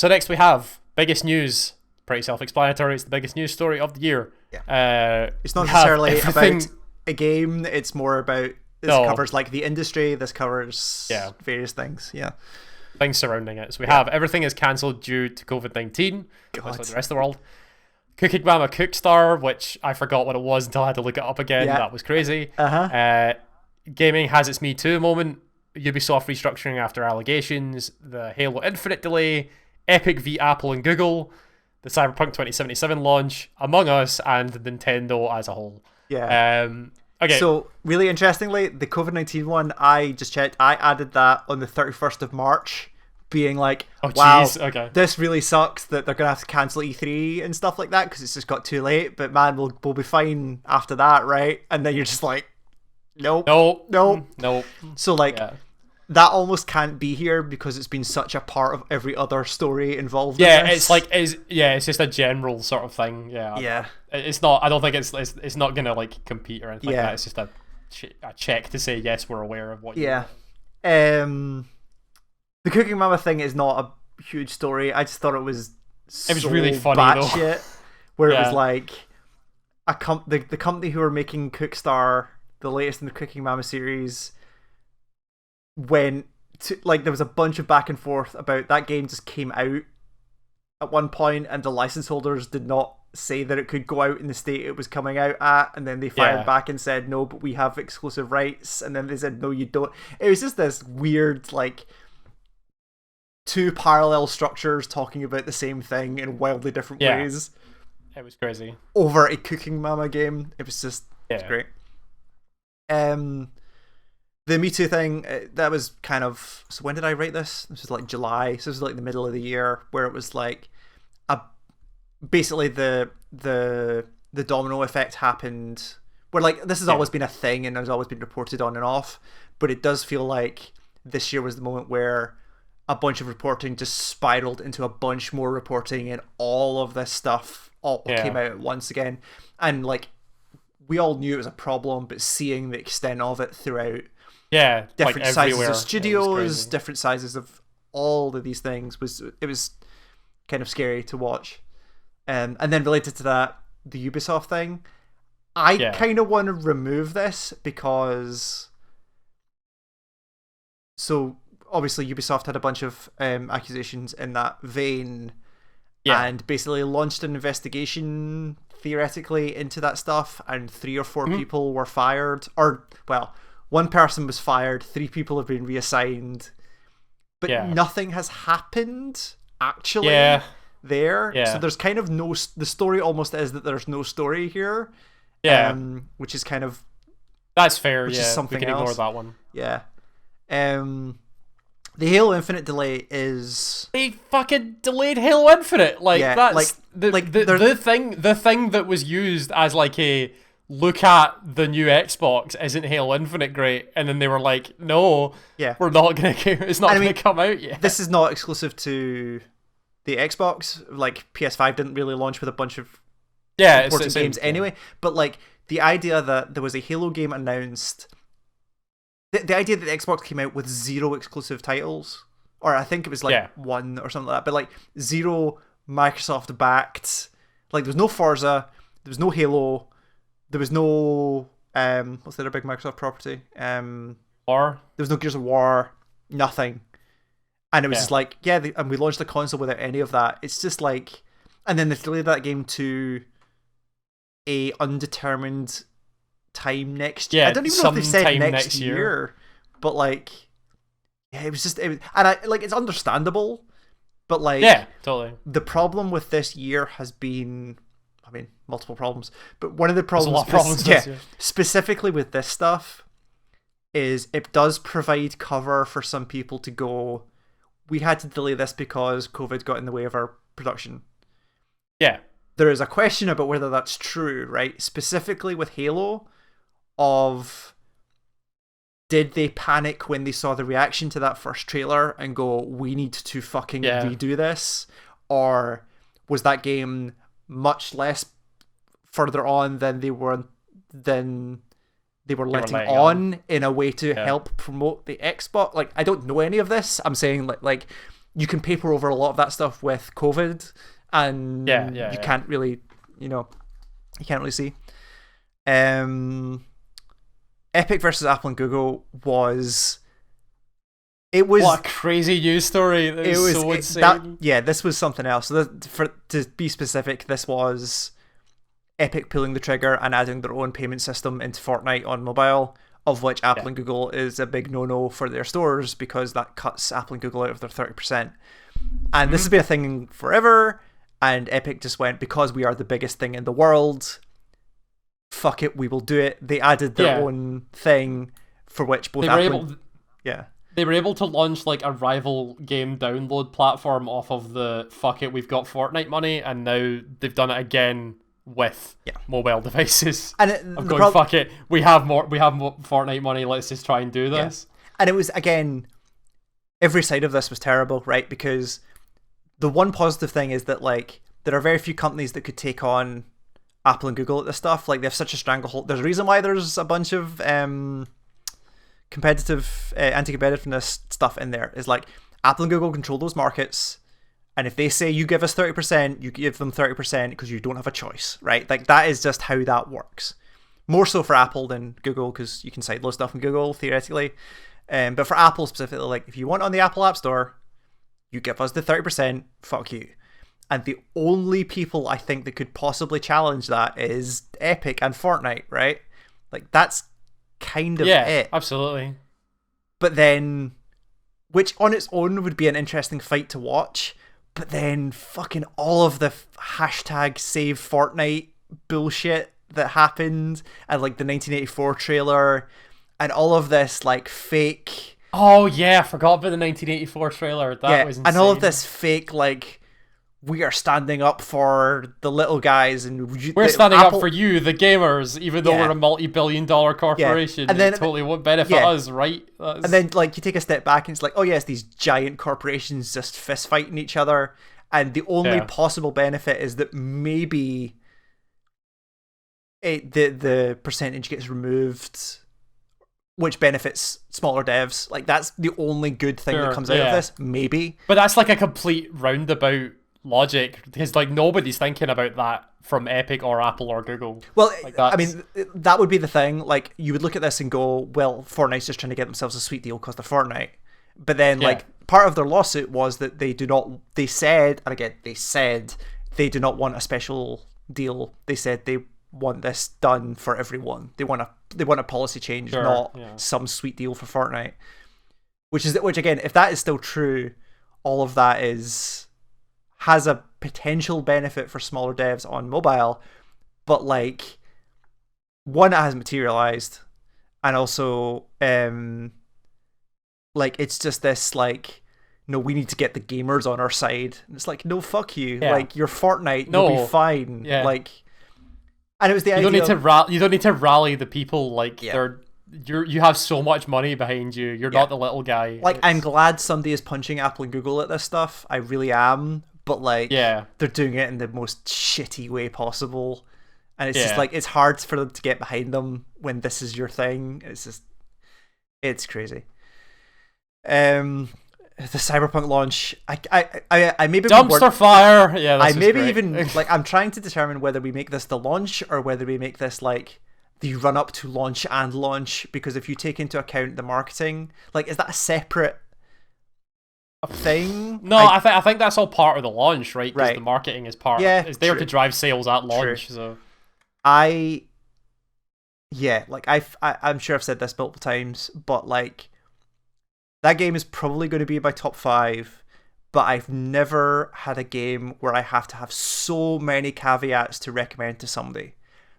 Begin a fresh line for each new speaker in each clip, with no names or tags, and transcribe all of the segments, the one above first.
So next we have biggest news. Pretty self-explanatory. It's the biggest news story of the year.
Yeah. It's not necessarily about a game. It's more about this covers like the industry. This covers various things. Yeah.
Things surrounding it. So we have everything is cancelled due to COVID-19. Just like the rest of the world. Cooking Mama Cookstar, which I forgot what it was until I had to look it up again. Yeah. That was crazy. Gaming has its Me Too moment. Ubisoft restructuring after allegations. The Halo Infinite delay. Epic v Apple and Google. The Cyberpunk 2077 launch. Among Us and Nintendo as a whole.
Yeah.
Okay.
So really interestingly, the COVID-19 one, I just checked. I added that on the 31st of March. Being like, wow, this really sucks that they're going to have to cancel E3 and stuff like that because it's just got too late. But man, we'll be fine after that, right? And then you're just like, nope. So like, that almost can't be here because it's been such a part of every other story involved.
Yeah, it's like, it's just a general sort of thing. Yeah. It's not, I don't think it's not going to like compete or anything like that. It's just a check to say, yes, we're aware of what you're
doing. The Cooking Mama thing is not a huge story. I just thought it was
really funny though.
Shit, where it was like the company who were making Cookstar, the latest in the Cooking Mama series, went to like there was a bunch of back and forth about that game just came out at one point and the license holders did not say that it could go out in the state it was coming out at, and then they fired back and said no, but we have exclusive rights, and then they said no, you don't. It was just this weird like two parallel structures talking about the same thing in wildly different ways.
It was crazy.
Over a Cooking Mama game. It was just it was great. The Me Too thing, that was kind of... So when did I write this? This was like July. So this was like the middle of the year where it was like... basically the domino effect happened where like this has always been a thing and has always been reported on and off, but it does feel like this year was the moment where a bunch of reporting just spiraled into a bunch more reporting and all of this stuff all came out at once again. And like we all knew it was a problem, but seeing the extent of it throughout different
like
sizes of studios, different sizes of all of these things was kind of scary to watch. And then related to that, the Ubisoft thing, I kind of want to remove this because obviously Ubisoft had a bunch of accusations in that vein and basically launched an investigation theoretically into that stuff, and 3 or 4 people were fired, or well, 1 person was fired, 3 people have been reassigned, but nothing has happened actually there. So there's kind of the story almost is that there's no story here, which is kind of
that's fair.
Which is something
we can
else.
ignore that one.
The Halo Infinite delay is
they fucking delayed Halo Infinite. Like that's
like
the thing that was used as like a look at the new Xbox, isn't Halo Infinite great? And then they were like, no, we're not gonna. It's not gonna come out yet.
This is not exclusive to the Xbox. Like PS5 didn't really launch with a bunch of important games anyway. But like the idea that there was a Halo game announced. The idea that the Xbox came out with 0 exclusive titles, or I think it was like 1 or something like that, but like 0 Microsoft backed, like there was no Forza, there was no Halo, there was no what's the other big Microsoft property?
War.
There was no Gears of War, nothing, and it was just like and we launched the console without any of that. It's just like, and then they delayed that game to a undetermined time next year. I don't even know if they said next year, but like it was and I like it's understandable, but like
totally.
The problem with this year has been, I mean, multiple problems, but one of the problems, specifically with this stuff is it does provide cover for some people to go, we had to delay this because COVID got in the way of our production. There is a question about whether that's true, right? Specifically with Halo, of did they panic when they saw the reaction to that first trailer and go, we need to fucking redo this? Or was that game much less further on than they were letting on in a way to help promote the Xbox? Like, I don't know any of this. I'm saying like you can paper over a lot of that stuff with COVID, and you can't really, you can't really see. Epic versus Apple and Google was. It was
what a crazy news story. It was so insane.
This was something else. So to be specific, this was Epic pulling the trigger and adding their own payment system into Fortnite on mobile, of which Apple and Google is a big no-no for their stores because that cuts Apple and Google out of their 30%. And this has been a thing forever, and Epic just went, because we are the biggest thing in the world, fuck it, we will do it. They added their own thing for which both
They were able to launch like a rival game download platform off of the fuck it, we've got Fortnite money, and now they've done it again with mobile devices.
And
fuck it, we have more Fortnite money, let's just try and do this.
And it was, again, every side of this was terrible, right? Because the one positive thing is that like there are very few companies that could take on Apple and Google at this stuff. Like, they have such a stranglehold. There's a reason why there's a bunch of competitive anti-competitiveness stuff in there. Is like Apple and Google control those markets, and if they say you give us 30%, you give them 30% because you don't have a choice, right? Like, that is just how that works. More so for Apple than Google, because you can sideload stuff in Google theoretically, but for Apple specifically, like, if you want on the Apple App Store, you give us the 30%, fuck you. And the only people I think that could possibly challenge that is Epic and Fortnite, right? Like, that's kind of it.
Yeah, absolutely.
But then, which on its own would be an interesting fight to watch, but then fucking all of the hashtag save Fortnite bullshit that happened, and like the 1984 trailer, and all of this like fake...
Oh yeah, I forgot about the 1984 trailer. That was insane.
And all of this fake like, we are standing up for the little guys, and
we're standing up for you, the gamers, even though we're a multi-billion-dollar corporation. And then, it totally won't benefit us, right?
And then, like, you take a step back, and it's like, oh yes, these giant corporations just fist fighting each other, and the only possible benefit is that maybe the percentage gets removed, which benefits smaller devs. Like, that's the only good thing that comes out of this, maybe.
But that's like a complete roundabout logic, because like nobody's thinking about that from Epic or Apple or Google.
Well, like, I mean, that would be the thing. Like, you would look at this and go, well, Fortnite's just trying to get themselves a sweet deal because they're Fortnite. But then like part of their lawsuit was that they said they do not want a special deal. They said they want this done for everyone. They want a policy change, not some sweet deal for Fortnite. Which again, if that is still true, all of that has a potential benefit for smaller devs on mobile, but like, one, it hasn't materialized, and also like, it's just this like, no, we need to get the gamers on our side, and it's like, no, fuck you. Like, you're Fortnite, you'll be fine. Like, and it was the idea
you don't need to rally the people. Like, you have so much money behind you, you're not the little guy.
Like, I'm glad somebody is punching Apple and Google at this stuff, I really am. But like, they're doing it in the most shitty way possible, and it's just like, it's hard for them to get behind them when this is your thing. It's crazy. The Cyberpunk launch, I maybe
dumpster fire. Yeah,
I maybe even like, I'm trying to determine whether we make this the launch or whether we make this like the run up to launch and launch, because if you take into account the marketing, like, is that a separate thing?
No, I think that's all part of the launch, right? Because the marketing is part. It's there to drive sales at launch. True. So
I'm sure I've said this multiple times, but like, that game is probably going to be in my top 5, but I've never had a game where I have to have so many caveats to recommend to somebody.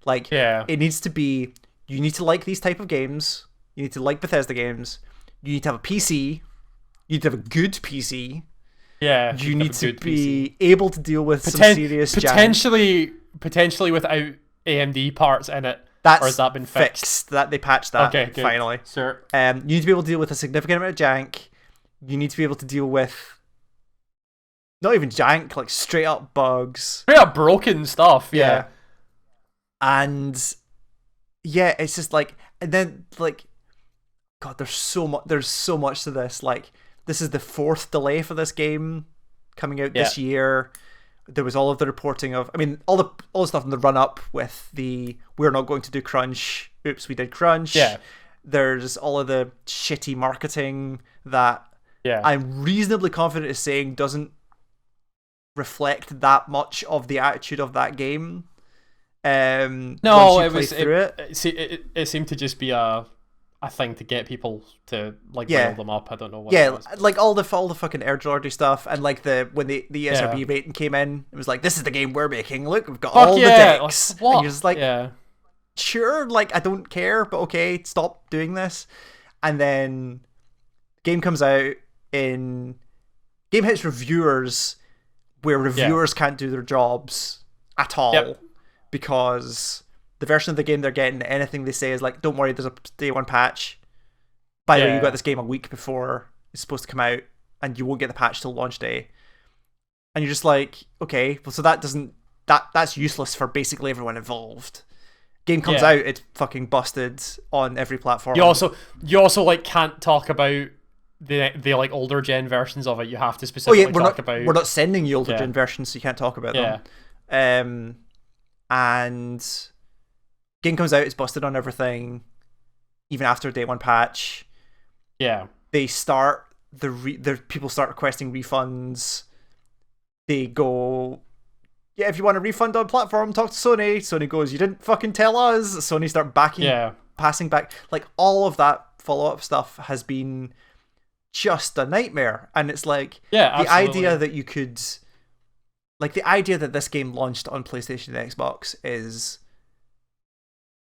Like, it needs to be, you need to like these type of games, you need to like Bethesda games, you need to have a PC, you need to have a good PC.
Yeah,
you need to be able to deal with some serious jank.
Potentially without AMD parts in it.
Or
has that been fixed?
That they patched that finally.
Sure.
You need to be able to deal with a significant amount of jank. You need to be able to deal with not even jank, like straight up bugs,
straight up broken stuff. Yeah.
And it's just like, and then like, God, there's so much to this. Like, this is the 4th delay for this game coming out this year. There was all of the reporting of, I mean, all the stuff in the run up with the we're not going to do crunch. Oops, we did crunch.
Yeah.
There's all of the shitty marketing that I'm reasonably confident is saying doesn't reflect that much of the attitude of that game.
No, it seemed to just be a thing to get people to like rile them up. I don't know what.
Yeah, like all the fucking Air Jordan stuff, and like when the ESRB rating came in, it was like, this is the game we're making. Look, we've got all the decks.
Like, what?
And you're just like, sure, like I don't care, but okay, stop doing this. And then game comes out game hits reviewers where reviewers can't do their jobs at all because the version of the game they're getting, anything they say is like, don't worry, there's a day one patch. By the way, you got this game a week before it's supposed to come out and you won't get the patch till launch day. And you're just like, okay, well, so that's useless for basically everyone involved. Game comes out, it's fucking busted on every platform.
You also like can't talk about the like older gen versions of it. You have to specifically talk about.
We're not sending you older gen versions, so you can't talk about them. And game comes out, it's busted on everything, even after day one patch.
Yeah,
they start the people start requesting refunds. They go, yeah, if you want a refund on platform, talk to Sony. Sony goes, you didn't fucking tell us. Sony start passing back. Like all of that follow-up stuff has been just a nightmare. And it's like the idea that you could, like the idea that this game launched on PlayStation and Xbox is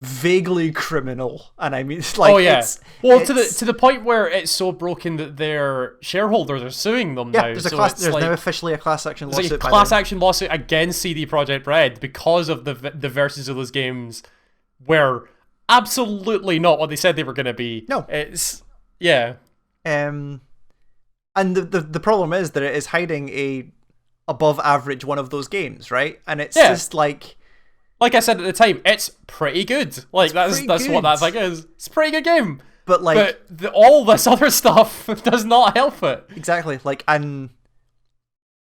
vaguely criminal. And I mean, it's like,
to the point where it's so broken that their shareholders are suing them now.
There's now officially a class action lawsuit.
Like a class action lawsuit against CD Projekt Red because of the versions of those games were absolutely not what they said they were going to be.
No,
it's
and the problem is that it is hiding a above average one of those games, right? And it's just like
I said at the time, it's pretty good. Like that's what that thing is. It's a pretty good game.
But like,
all this other stuff does not help it.
Exactly. Like, and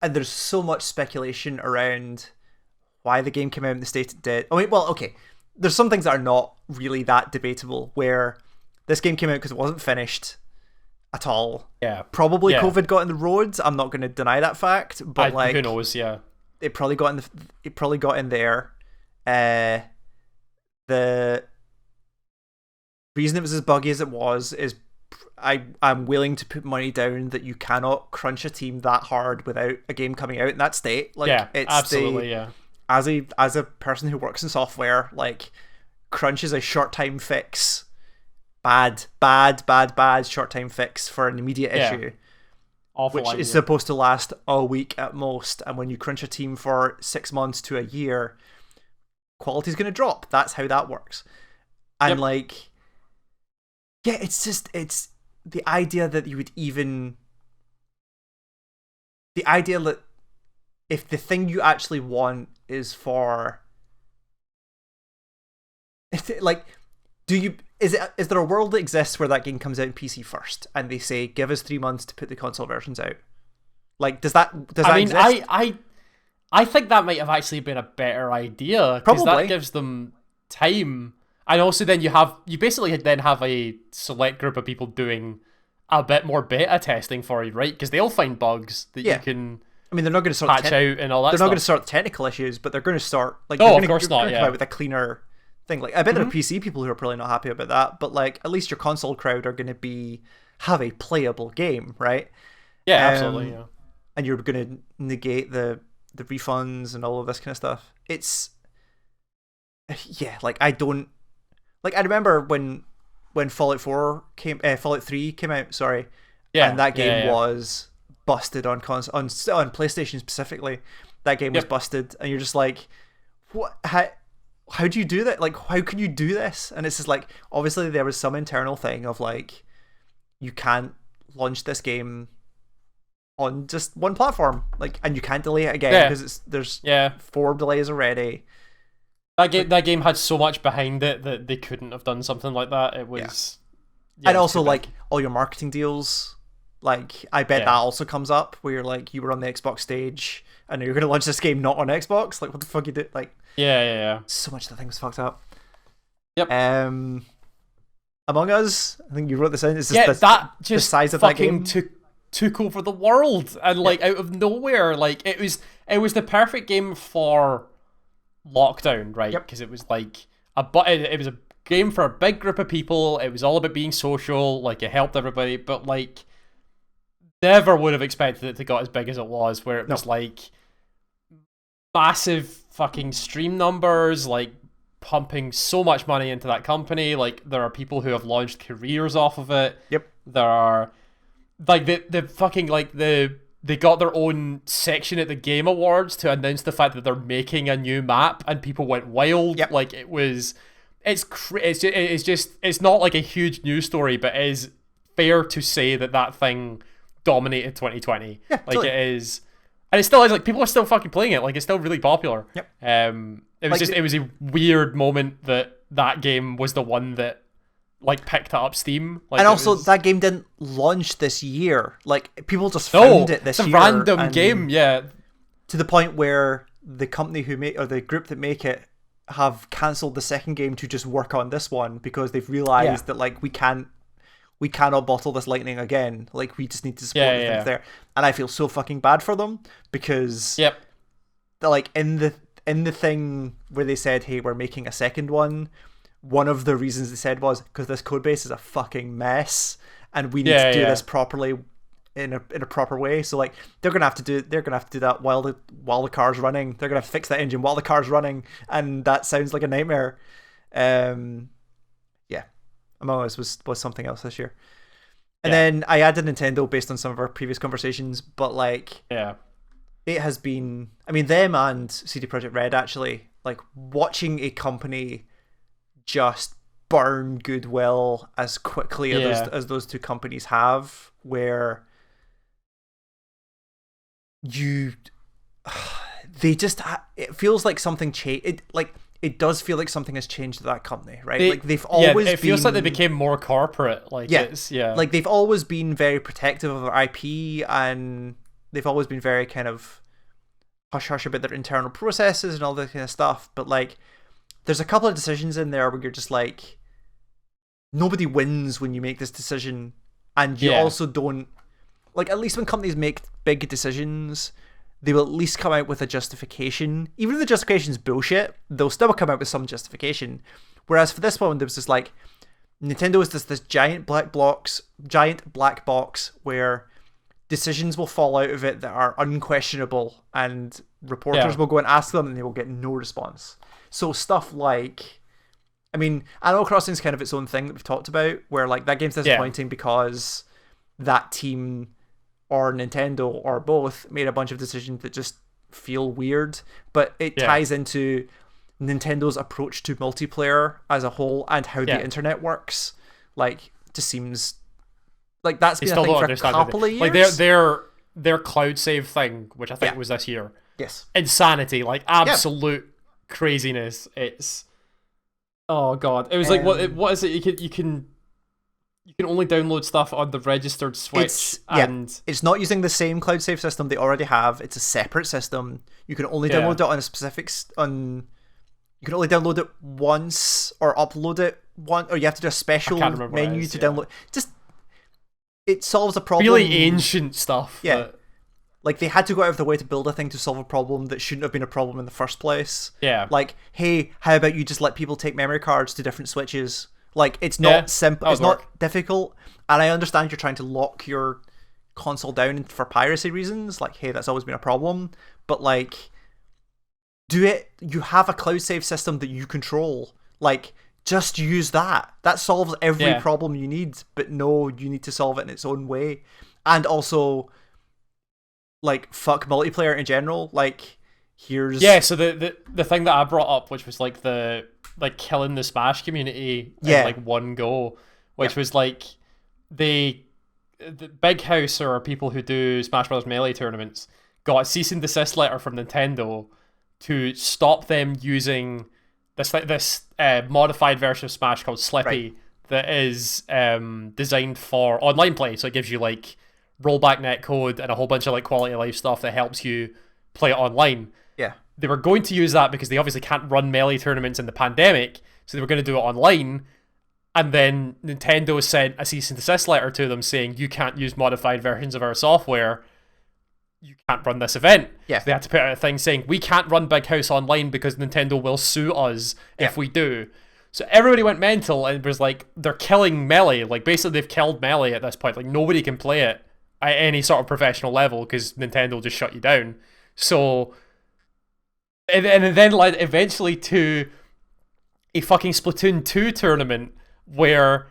there's so much speculation around why the game came out in the state it did. I mean, well, okay. There's some things that are not really that debatable. Where this game came out because it wasn't finished at all.
Yeah.
Probably COVID got in the roads. I'm not going to deny that fact. But like,
who knows? Yeah.
It probably got in there. The reason it was as buggy as it was is I'm willing to put money down that you cannot crunch a team that hard without a game coming out in that state. Like, it's
absolutely,
As a person who works in software, like, crunch is a short time fix. Bad short time fix for an immediate issue.
Awful
which
idea.
is supposed to last a week at most. And when you crunch a team for 6 months to a year, quality's going to drop. That's how that works. And like, it's the idea that you would even, the idea that if the thing you actually want is for, like, is there a world that exists where that game comes out in PC first and they say, give us 3 months to put the console versions out? Like, does that exist?
I think that might have actually been a better idea because that gives them time, and also then you basically then have a select group of people doing a bit more beta testing for you, right? Because they'll find bugs that you can.
I mean, they're not going to sort
patch out and all that.
They're
not
going to sort technical issues, but they're going to start like.
Oh, of course not. Yeah,
with a cleaner thing. Like, I bet there are PC people who are probably not happy about that, but like at least your console crowd are going to have a playable game, right?
Yeah, absolutely. Yeah,
and you're going to negate the refunds and all of this kind of stuff. It's like I remember when Fallout 3 came out, sorry. Yeah. And that game was busted on PlayStation specifically. That game was busted, and you're just like, what? How do you do that? Like, how can you do this? And it's just like, obviously there was some internal thing of like, you can't launch this game on just one platform, like, and you can't delay it again because there's 4 delays already.
That game had so much behind it that they couldn't have done something like that. It was,
and also like all your marketing deals Like, I bet that also comes up where you're like, you were on the Xbox stage and you're going to launch this game not on Xbox. Like, what the fuck you do? Like,
yeah.
So much of the thing was fucked up.
Yep.
Among Us, I think you wrote this in. Is
that just
the size of that game
took over the world, and like out of nowhere, like it was the perfect game for lockdown, right? Because it was like it was a game for a big group of people. It was all about being social. Like, it helped everybody, but like never would have expected it to got as big as it was, where it was like massive fucking stream numbers, like pumping so much money into that company. Like, there are people who have launched careers off of it. There are like the fucking like they got their own section at the Game Awards to announce the fact that they're making a new map, and people went wild. Like, it's not like a huge news story, but it is fair to say that thing dominated 2020. Like, totally. It is, and it still is. Like, people are still fucking playing it. Like, it's still really popular. It was it was a weird moment that game was the one that like picked up steam. Like,
and also that game didn't launch this year. Like, people just found it this year.
It's a random game,
to the point where the company who make, or the group that make it, have cancelled the second game to just work on this one because they've realized that like we cannot bottle this lightning again. Like, we just need to support the things there. And I feel so fucking bad for them because they're like in the thing where they said, hey, we're making a second one. One of the reasons they said was because this code base is a fucking mess and we need to do this properly in a proper way. So like they're gonna have to do that while the car's running. They're gonna have to fix that engine while the car's running, and that sounds like a nightmare. Among Us was something else this year. And then I added Nintendo based on some of our previous conversations, but like it has been, I mean, them and CD Projekt Red, actually, like watching a company just burn goodwill as quickly as those two companies have, where they just it feels like something changed. It does feel like something has changed to that company, right? Like, they've always
it feels like they became more corporate. Like,
like they've always been very protective of their IP, and they've always been very kind of hush-hush about their internal processes and all that kind of stuff. But like, there's a couple of decisions in there where you're just like, nobody wins when you make this decision, and you also don't, like, at least when companies make big decisions, they will at least come out with a justification. Even if the justification's bullshit, they'll still come out with some justification. Whereas for this one, there was just like, Nintendo is this giant black box where decisions will fall out of it that are unquestionable, and reporters will go and ask them and they will get no response. So stuff like, I mean, Animal Crossing's kind of its own thing that we've talked about, where like that game's disappointing because that team or Nintendo or both made a bunch of decisions that just feel weird, but it ties into Nintendo's approach to multiplayer as a whole and how the internet works. Like, just seems like that's been a thing for a couple of years.
Like their cloud save thing, which I think was this year.
Yes.
Insanity, like absolute craziness. It's, oh god, it was like what is it? You can only download stuff on the registered Switch,
it's not using the same cloud save system they already have. It's a separate system. You can only download it on a specific you can only download it once or upload it once, or you have to do a special menu to download. Just, it solves a problem.
Really ancient stuff.
Yeah. But... like, they had to go out of their way to build a thing to solve a problem that shouldn't have been a problem in the first place.
Yeah.
Like, hey, how about you just let people take memory cards to different Switches? Like, it's not simple. It's not difficult. And I understand you're trying to lock your console down for piracy reasons. Like, hey, that's always been a problem. But like, do it. You have a cloud save system that you control. Like, just use that. That solves every problem you need. But no, you need to solve it in its own way. And also, like, fuck multiplayer in general. Like, here's...
yeah, so the thing that I brought up, which was like the killing the Smash community in like one go, which was like the Big House, or people who do Smash Bros. Melee tournaments, got a cease and desist letter from Nintendo to stop them using this modified version of Smash called Slippy that is designed for online play. So it gives you like rollback netcode and a whole bunch of like quality of life stuff that helps you play it online.
Yeah.
They were going to use that because they obviously can't run Melee tournaments in the pandemic, so they were going to do it online. And then Nintendo sent a cease and desist letter to them saying, you can't use modified versions of our software. You can't run this event.
Yeah.
So they had to put out a thing saying, we can't run Big House online because Nintendo will sue us if we do. So everybody went mental and was like, they're killing Melee. Like, basically, they've killed Melee at this point. Like, nobody can play it at any sort of professional level because Nintendo will just shut you down. So, and then led eventually to a fucking Splatoon 2 tournament where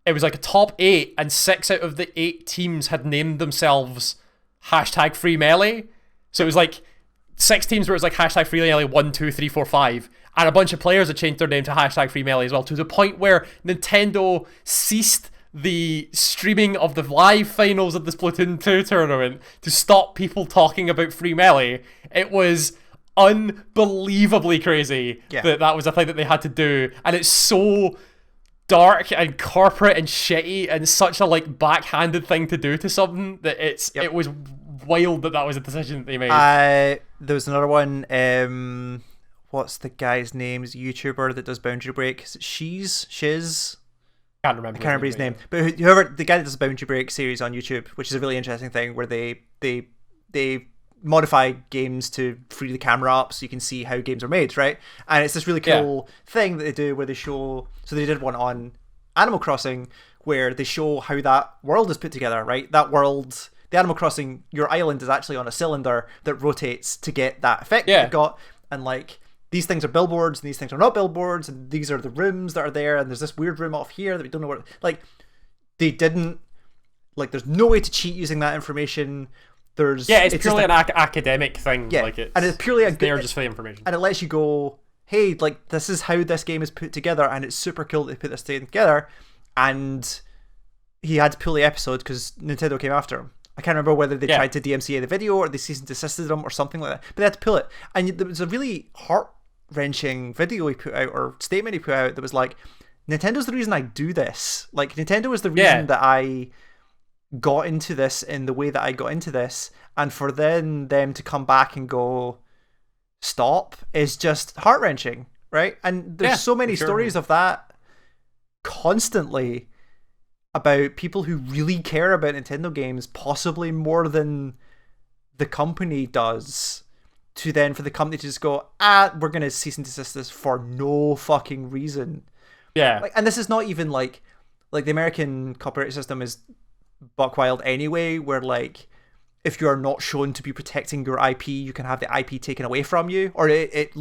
it was like a top 8 and 6 out of the 8 teams had named themselves hashtag free Melee. So it was like 6 teams where it was like hashtag free Melee 1, 2, 3, 4, 5. And a bunch of players had changed their name to hashtag free Melee as well, to the point where Nintendo ceased the streaming of the live finals of the Splatoon 2 tournament to stop people talking about free Melee. It was unbelievably crazy that was a thing that they had to do. And it's so dark and corporate and shitty and such a like backhanded thing to do to something that it was wild that was a decision that they made.
There was another one, what's the guy's name? He's a YouTuber that does Boundary Break. Is it Shiz?
I can't remember
his name. But whoever, the guy that does the Boundary Break series on YouTube, which is a really interesting thing where they modify games to free the camera up so you can see how games are made, right? And it's this really cool thing that they do where they show, so they did one on Animal Crossing where they show how that world is put together, right? That world, the Animal Crossing, your island is actually on a cylinder that rotates to get that effect that you've got, and like these things are billboards and these things are not billboards, and these are the rooms that are there, and there's this weird room off here that we don't know where, like, they didn't, like, there's no way to cheat using that information.
It's purely an academic thing.
Yeah,
like
and it's purely
there just for the information.
And it lets you go, hey, like, this is how this game is put together, and it's super cool that they put this thing together. And he had to pull the episode because Nintendo came after him. I can't remember whether they tried to DMCA the video or they cease and desisted him or something like that. But they had to pull it. And there was a really heart-wrenching video he put out, or statement he put out, that was like, Nintendo's the reason I do this. Like, Nintendo is the reason that I got into this in the way that I got into this, and for them to come back and go stop is just heart-wrenching, right? And there's so many stories of that constantly about people who really care about Nintendo games, possibly more than the company does, to then for the company to just go, we're gonna cease and desist this for no fucking reason. Like, and this is not even like the American copyright system is buck wild anyway, where like if you are not shown to be protecting your IP, you can have the IP taken away from you, or it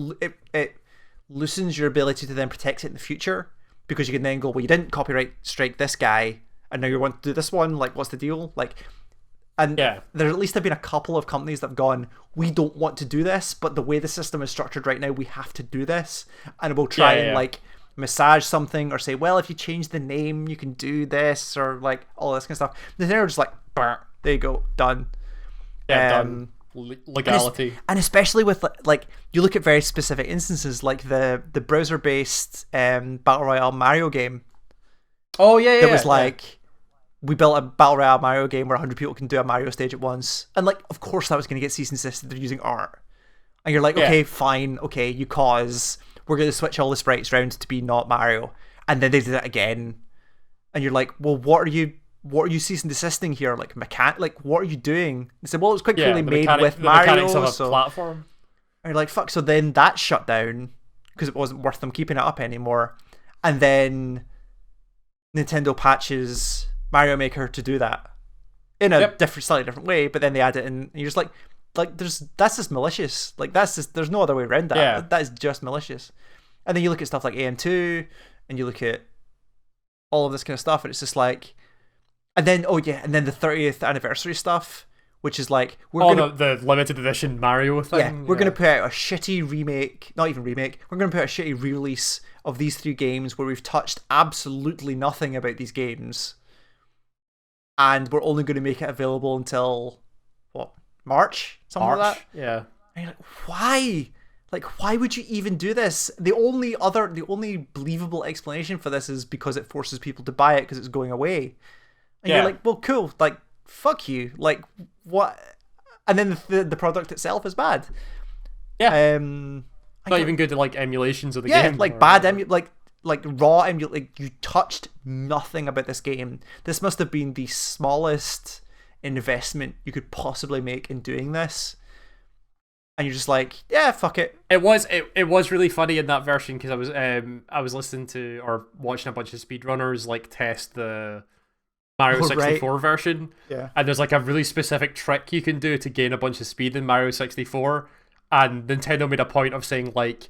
loosens your ability to then protect it in the future, because you can then go, well, you didn't copyright strike this guy and now you want to do this one, like, what's the deal? Like, and there at least have been a couple of companies that have gone, we don't want to do this, but the way the system is structured right now, we have to do this, and we'll try and like massage something, or say, well, if you change the name you can do this, or like all this kind of stuff. They're just like, there you go, done.
Done. Legality.
And especially with like, you look at very specific instances, like the browser based battle royale Mario game. It was like, we built a battle royale Mario game where 100 people can do a Mario stage at once, and like, of course that was going to get cease and desist. They're using art, and you're like, okay, fine, okay, we're going to switch all the sprites around to be not Mario. And then they did it again. And you're like, well, what are you cease and desisting here? Like, what are you doing? They said, well, it was quite clearly made with Mario.
Of a platform.
And you're like, fuck. So then that shut down because it wasn't worth them keeping it up anymore. And then Nintendo patches Mario Maker to do that in a slightly different way. But then they add it in, and you're just like, that's just malicious. Like, there's no other way around that. That is just malicious. And then you look at stuff like AM2, and you look at all of this kind of stuff, and it's just like, and then the 30th anniversary stuff, which is like,
the limited edition Mario thing.
We're gonna put out a shitty remake, not even remake. We're gonna put out a shitty re-release of these 3 games where we've touched absolutely nothing about these games, and we're only going to make it available until March, something like that.
Yeah.
And you're like, why? Like, why would you even do this? The only believable explanation for this is because it forces people to buy it because it's going away. And you're like, well, cool. Like, fuck you. Like, what? And then the product itself is bad.
Yeah. Not even good at like emulations of the game.
Yeah, like bad like raw like you touched nothing about this game. This must have been the smallest investment you could possibly make in doing this. And you're just like, yeah, fuck it.
It was really funny in that version because I was listening to or watching a bunch of speedrunners like test the Mario 64 version.
Yeah.
And there's like a really specific trick you can do to gain a bunch of speed in Mario 64. And Nintendo made a point of saying like,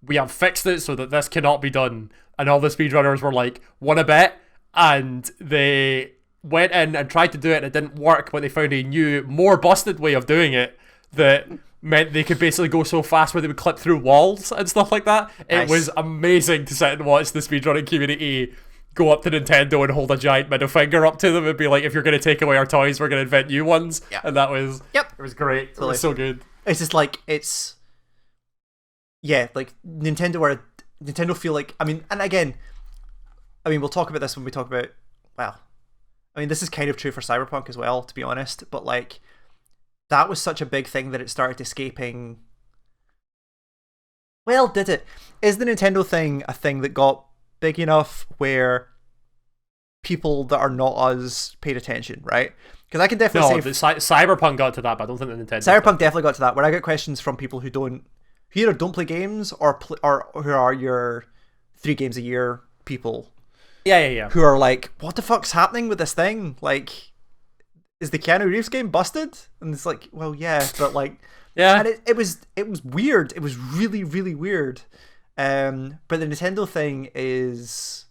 we have fixed it so that this cannot be done. And all the speedrunners were like, want a bet? And they went in and tried to do it and it didn't work, but they found a new, more busted way of doing it that meant they could basically go so fast where they would clip through walls and stuff like that. It was amazing to sit and watch the speedrunning community go up to Nintendo and hold a giant middle finger up to them and be like, if you're going to take away our toys, we're going to invent new ones.
Yeah.
And that was,
it
was great. Totally. It was so good.
It's just like, like Nintendo feel like, I mean, and again, I mean, we'll talk about this when we talk about, well, I mean, this is kind of true for Cyberpunk as well, to be honest, but like, that was such a big thing that it started escaping. Well, did it? Is the Nintendo thing a thing that got big enough where people that are not us paid attention, right? Because I can definitely say
Cyberpunk got to that, but I don't think the Nintendo
Cyberpunk definitely got to that. Where I get questions from people who either don't play games or who are your 3 games a year people.
Yeah.
Who are like, what the fuck's happening with this thing? Like, is the Keanu Reeves game busted? And it's like, well, yeah, but like,
yeah.
And it was weird. It was really, really weird. But the Nintendo thing is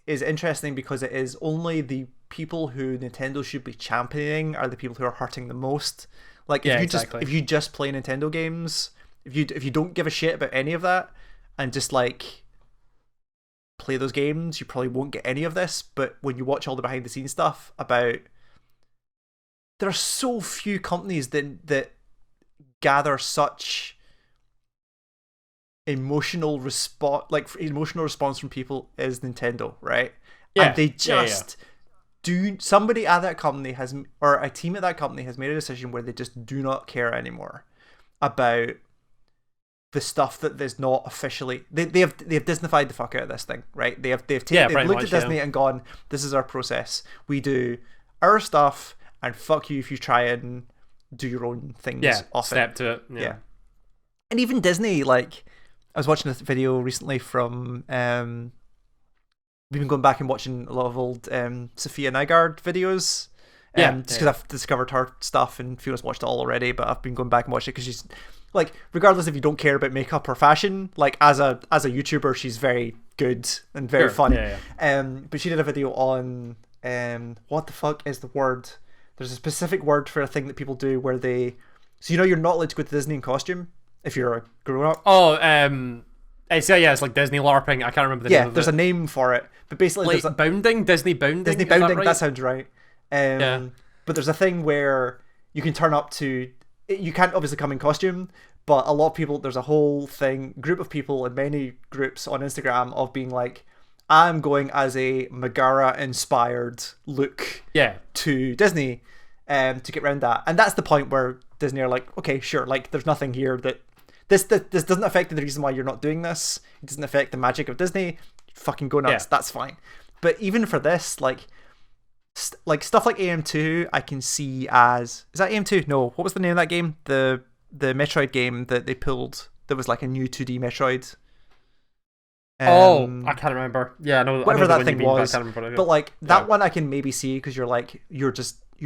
interesting because it is only the people who Nintendo should be championing are the people who are hurting the most. Like, if you just play Nintendo games, if you don't give a shit about any of that and just like play those games, you probably won't get any of this. But when you watch all the behind the scenes stuff about, there are so few companies that gather such emotional response from people as Nintendo, right?
Yeah.
And they just somebody at that company or a team at that company has made a decision where they just do not care anymore about the stuff that is not officially, they have Disneyfied the fuck out of this thing, right? They've looked at Disney and gone, this is our process. We do our stuff and fuck you if you try and do your own things off
step to it.
Yeah. And even Disney, like, I was watching a video recently from we've been going back and watching a lot of old Sophia Nygaard videos. Just because I've discovered her stuff and Fiona's watched it all already, but I've been going back and watching it because she's like, regardless if you don't care about makeup or fashion, like as a YouTuber, she's very good and very funny. But she did a video on what the fuck is the word? There's a specific word for a thing that people do where so you're not allowed to go to Disney in costume if you're a grown up.
It's like Disney LARPing. I can't remember the name of it.
Yeah, there's a name for it, but basically
like Disney bounding.
That sounds right. But there's a thing where you can turn up to. You can't obviously come in costume, but a lot of people. There's a whole group of people in many groups on Instagram of being like, I'm going as a Megara inspired look. To Disney, to get around that, and that's the point where Disney are like, okay, sure, like there's nothing here that. This doesn't affect the reason why you're not doing this. It doesn't affect the magic of Disney. Fucking go nuts. That's fine. But even for this, like stuff like AM2, I can see as, is that AM2? No. What was the name of that game? The Metroid game that they pulled. That was like a new 2D Metroid.
I can't remember. Yeah,
whatever that thing was.
But I can't remember.
But like that one, I can maybe see because you're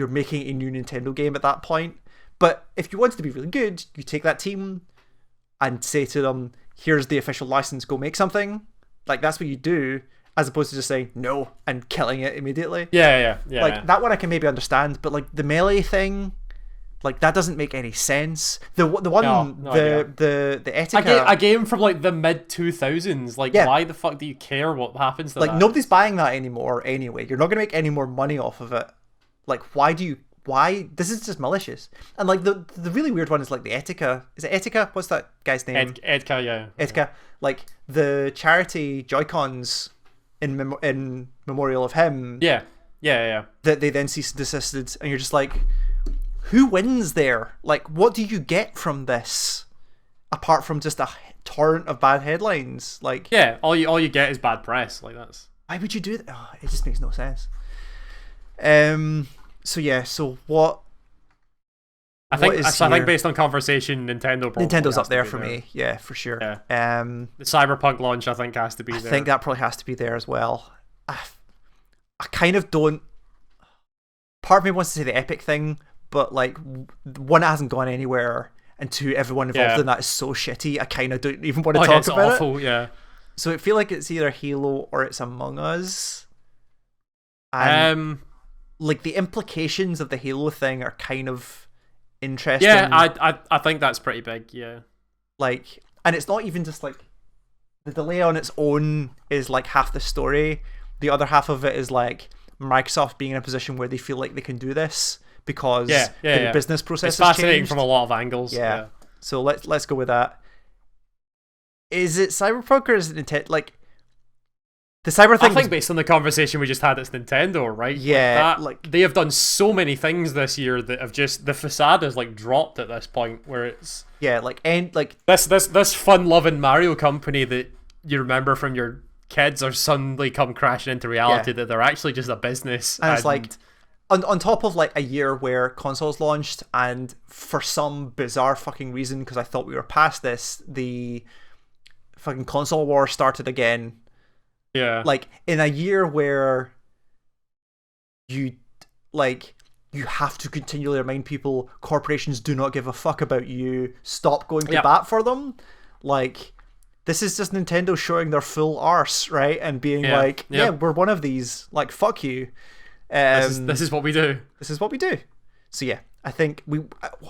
making a new Nintendo game at that point. But if you want it to be really good, you take that team and say to them, here's the official license, go make something. Like, that's what you do, as opposed to just saying no and killing it immediately. That one I can maybe understand, but like the Melee thing, like that doesn't make any sense. The Etika,
a game from like the mid 2000s. Like, why the fuck do you care what happens to that?
Like, nobody's buying that anymore anyway. You're not gonna make any more money off of it. Like, why? This is just malicious. And like the really weird one is like the Etika. Is it Etika? What's that guy's name?
Edka, yeah.
Etika. Like the charity Joy-Cons in memorial of him.
Yeah. Yeah.
That they then cease and desisted, and you're just like, who wins there? Like, what do you get from this apart from just a torrent of bad headlines? Like,
yeah, all you get is bad press. Like, that's
why would you do that? Oh, it just makes no sense. So what?
I think based on conversation, Nintendo's
up there for me. Yeah, for sure.
Yeah. The Cyberpunk launch, I think, has to be there.
I think that probably has to be there as well. I kind of don't. Part of me wants to say the Epic thing, but like, one, it hasn't gone anywhere, and two, everyone involved in that is so shitty. I kind of don't even want to talk about
awful,
it.
Yeah.
So I feel like it's either Halo or it's Among Us. And like the implications of the Halo thing are kind of interesting.
Yeah, I think that's pretty big. Yeah.
Like, and it's not even just like the delay on its own is like half the story. The other half of it is like Microsoft being in a position where they feel like they can do this because the business process
has fascinating changed from a lot of angles.
Yeah. So let's go with that. Is it Cyberpunk or is it Nintendo? Like, the Cyber thing.
I think based on the conversation we just had, it's Nintendo, right?
Yeah.
Like they have done so many things this year that have just, the facade has like dropped at this point where it's this fun-loving Mario company that you remember from your kids are suddenly come crashing into reality that they're actually just a business.
And it's like, on top of like a year where consoles launched, and for some bizarre fucking reason, because I thought we were past this, the fucking console war started again.
Yeah.
Like, in a year where you have to continually remind people corporations do not give a fuck about you, stop going to bat for them. Like, this is just Nintendo showing their full arse, right? And being like, we're one of these. Like, fuck you.
This is what we do.
This is what we do. So yeah, I think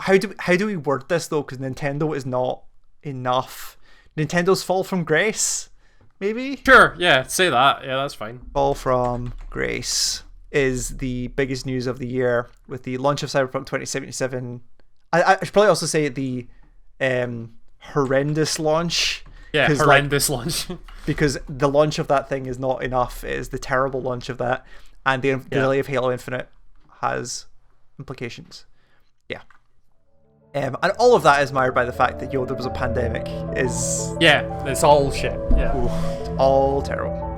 how do we word this though? Because Nintendo is not enough. Nintendo's fall from grace. Maybe?
Sure, yeah, say that. Yeah, that's fine.
Fall from grace is the biggest news of the year with the launch of Cyberpunk 2077. I should probably also say the horrendous launch.
Yeah, horrendous launch.
Because the launch of that thing is not enough. It is the terrible launch of that. And the delay of Halo Infinite has implications. Yeah. And all of that is mired by the fact that there was a pandemic.
It's all shit. Yeah.
Ooh, it's all terrible.